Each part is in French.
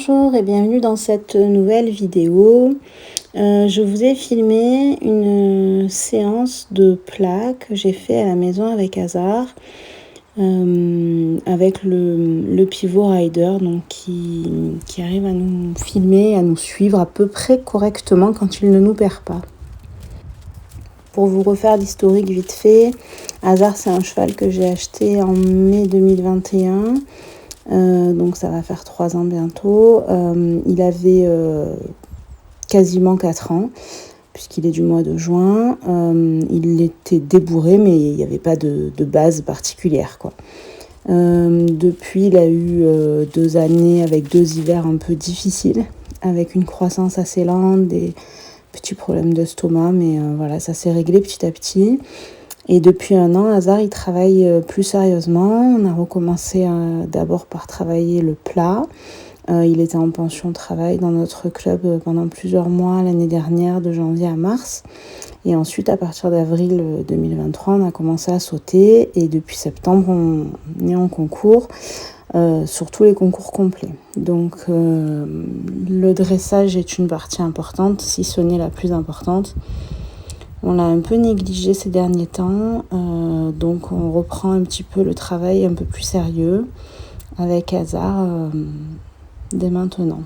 Bonjour et bienvenue dans cette nouvelle vidéo. Je vous ai filmé une séance de plats que j'ai fait à la maison avec Hazar, avec le pivot rider donc qui arrive à nous filmer, à nous suivre à peu près correctement quand il ne nous perd pas. Pour vous refaire l'historique vite fait, Hazar c'est un cheval que j'ai acheté en mai 2021. Donc ça va faire 3 ans bientôt. Il avait quasiment 4 ans, puisqu'il est du mois de juin. Il était débourré, mais il n'y avait pas de base particulière, quoi. Depuis, il a eu 2 années avec 2 hivers un peu difficiles, avec une croissance assez lente, des petits problèmes d'estomac, mais voilà, ça s'est réglé petit à petit. Et depuis 1 an, Hazar, il travaille plus sérieusement. On a recommencé d'abord par travailler le plat. Il était en pension travail dans notre club pendant plusieurs mois l'année dernière, de janvier à mars. Et ensuite, à partir d'avril 2023, on a commencé à sauter. Et depuis septembre, on est en concours, sur tous les concours complets. Donc, le dressage est une partie importante, si ce n'est la plus importante. On l'a un peu négligé ces derniers temps, donc on reprend un petit peu le travail un peu plus sérieux avec Hazar dès maintenant.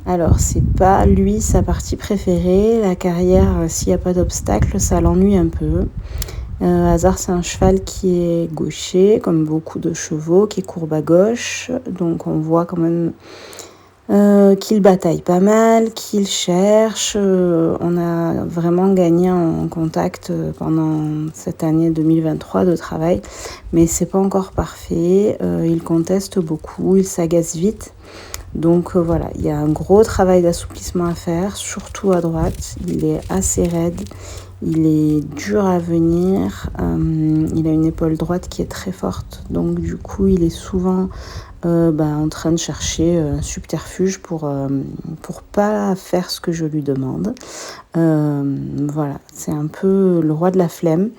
Alors, c'est pas lui sa partie préférée. La carrière, s'il n'y a pas d'obstacle, ça l'ennuie un peu. Hazar, c'est un cheval qui est gaucher, comme beaucoup de chevaux, qui est courbe à gauche. Donc on voit quand même qu'il bataille pas mal, qu'il cherche. On a vraiment gagné en contact pendant cette année 2023 de travail, mais c'est pas encore parfait. Il conteste beaucoup, il s'agace vite. Donc voilà, il y a un gros travail d'assouplissement à faire, surtout à droite. Il est assez raide, il est dur à venir, il a une épaule droite qui est très forte. Donc du coup, il est souvent en train de chercher un subterfuge pour pas faire ce que je lui demande. Voilà, c'est un peu le roi de la flemme.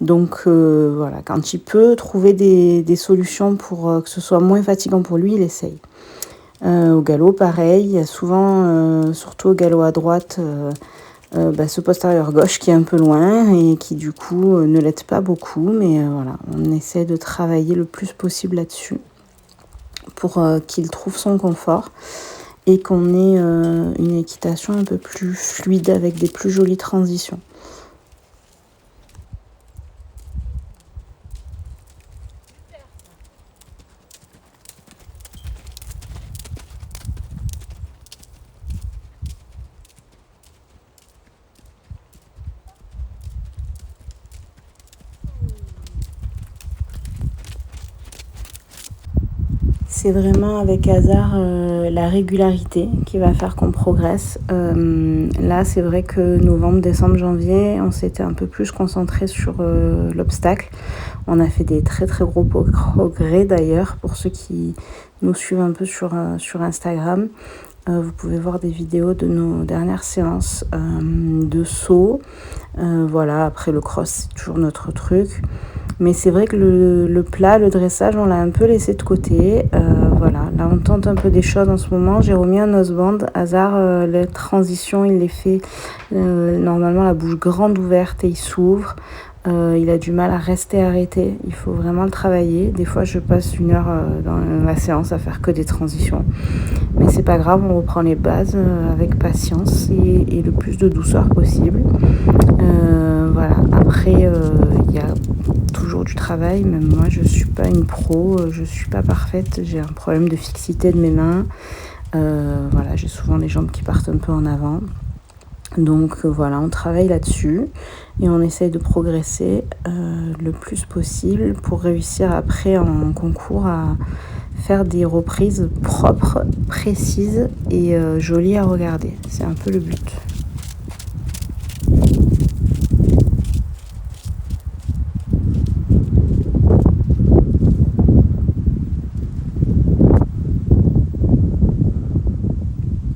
Donc voilà, quand il peut trouver des solutions pour que ce soit moins fatigant pour lui, il essaye. Au galop, pareil, il y a souvent, surtout au galop à droite, ce postérieur gauche qui est un peu loin et qui du coup ne l'aide pas beaucoup. Mais voilà, on essaie de travailler le plus possible là-dessus pour qu'il trouve son confort et qu'on ait une équitation un peu plus fluide avec des plus jolies transitions. C'est vraiment avec Hazar la régularité qui va faire qu'on progresse. Là, c'est vrai que novembre, décembre, janvier, on s'était un peu plus concentré sur l'obstacle. On a fait des très très gros progrès d'ailleurs pour ceux qui nous suivent un peu sur Instagram. Vous pouvez voir des vidéos de nos dernières séances de saut. Voilà, après le cross, c'est toujours notre truc. Mais c'est vrai que le plat, le dressage, on l'a un peu laissé de côté. Voilà, là on tente un peu des choses en ce moment. J'ai remis un noseband. Hazar, les transitions, il les fait normalement la bouche grande ouverte et il s'ouvre. Il a du mal à rester arrêté. Il faut vraiment le travailler. Des fois, je passe 1 heure dans la séance à faire que des transitions. Mais c'est pas grave, on reprend les bases avec patience et le plus de douceur possible. Voilà. Après, il y a toujours du travail. Même moi, je suis pas une pro, je suis pas parfaite. J'ai un problème de fixité de mes mains. Voilà, j'ai souvent les jambes qui partent un peu en avant. Donc voilà, on travaille là-dessus et on essaye de progresser le plus possible pour réussir après en concours à faire des reprises propres, précises et jolies à regarder. C'est un peu le but.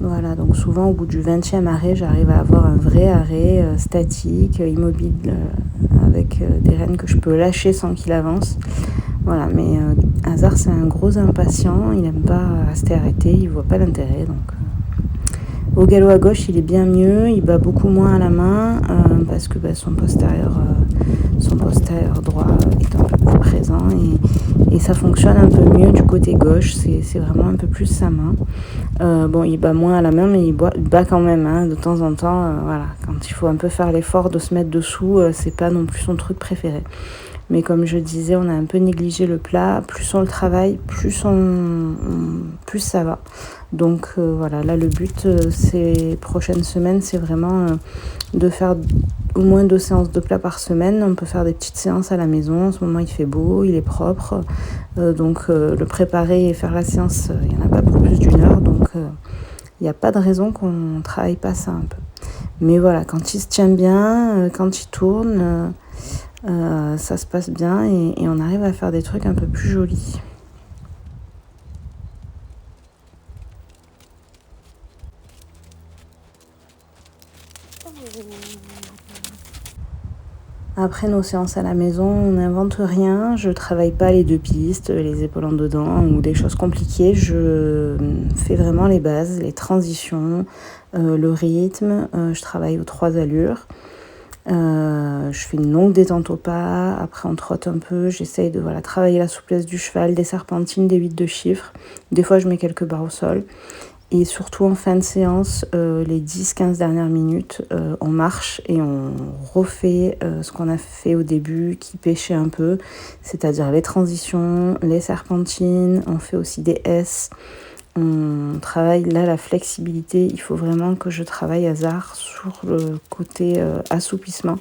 Voilà, donc souvent au bout du 20e arrêt, j'arrive à avoir un vrai arrêt statique, immobile, avec des rênes que je peux lâcher sans qu'il avance. Voilà, mais Hazard, c'est un gros impatient, il n'aime pas rester arrêté, il voit pas l'intérêt. Donc, au galop à gauche, il est bien mieux, il bat beaucoup moins à la main parce que son postérieur droit est un peu plus présent et ça fonctionne un peu mieux du côté gauche, c'est vraiment un peu plus sa main. Bon, il bat moins à la main, mais il bat quand même, hein, de temps en temps. Voilà, quand il faut un peu faire l'effort de se mettre dessous, c'est pas non plus son truc préféré. Mais comme je disais, on a un peu négligé le plat. Plus on le travaille, plus ça va. Donc voilà, là le but ces prochaines semaines, c'est vraiment de faire au moins 2 séances de plat par semaine. On peut faire des petites séances à la maison. En ce moment, il fait beau, il est propre. Donc le préparer et faire la séance, il n'y en a pas pour plus d'1 heure. Donc il n'y a pas de raison qu'on ne travaille pas ça un peu. Mais voilà, quand il se tient bien, quand il tourne... ça se passe bien et on arrive à faire des trucs un peu plus jolis. Après nos séances à la maison, on n'invente rien. Je travaille pas les 2 pistes, les épaules en dedans ou des choses compliquées. Je fais vraiment les bases, les transitions, le rythme. Je travaille aux 3 allures. Je fais une longue détente au pas, après on trotte un peu, j'essaye de travailler la souplesse du cheval, des serpentines, des 8 de chiffres. Des fois je mets quelques barres au sol. Et surtout en fin de séance, les 10-15 dernières minutes, on marche et on refait ce qu'on a fait au début, qui pêchait un peu, c'est-à-dire les transitions, les serpentines, on fait aussi des S. On travaille là la flexibilité, il faut vraiment que je travaille Hazard sur le côté assouplissement.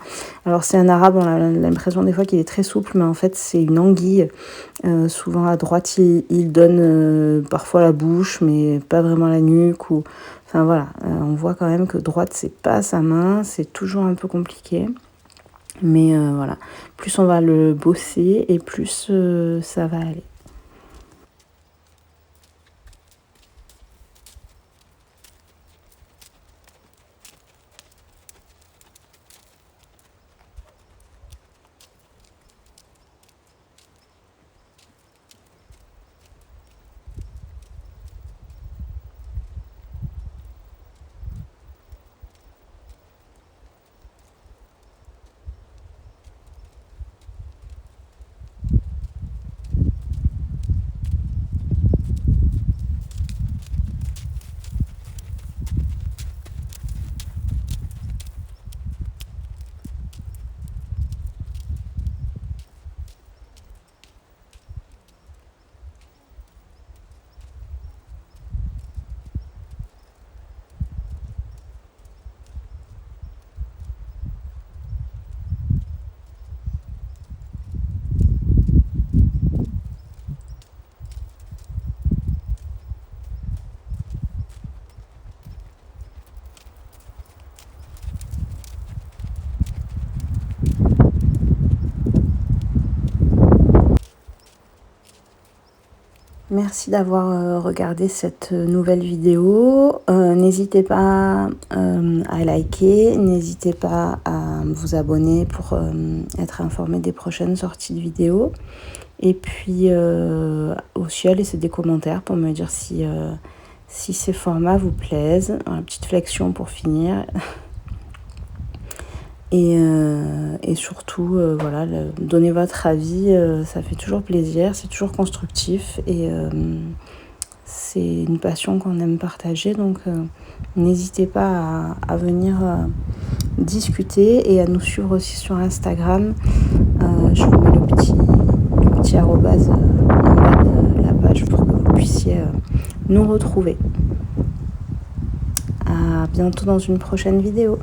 Alors c'est un arabe, on a l'impression des fois qu'il est très souple, mais en fait c'est une anguille. Souvent à droite il donne parfois la bouche, mais pas vraiment la nuque. Enfin voilà, on voit quand même que droite c'est pas sa main, c'est toujours un peu compliqué. Mais voilà, plus on va le bosser et plus ça va aller. Merci d'avoir regardé cette nouvelle vidéo. N'hésitez pas à liker, n'hésitez pas à vous abonner pour être informé des prochaines sorties de vidéos. Et puis aussi à laisser des commentaires pour me dire si ces formats vous plaisent. Une petite flexion pour finir. Et surtout, voilà, donner votre avis, ça fait toujours plaisir, c'est toujours constructif et c'est une passion qu'on aime partager. Donc, n'hésitez pas à venir discuter et à nous suivre aussi sur Instagram. Je vous mets le petit arrobase en bas de la page pour que vous puissiez nous retrouver. À bientôt dans une prochaine vidéo.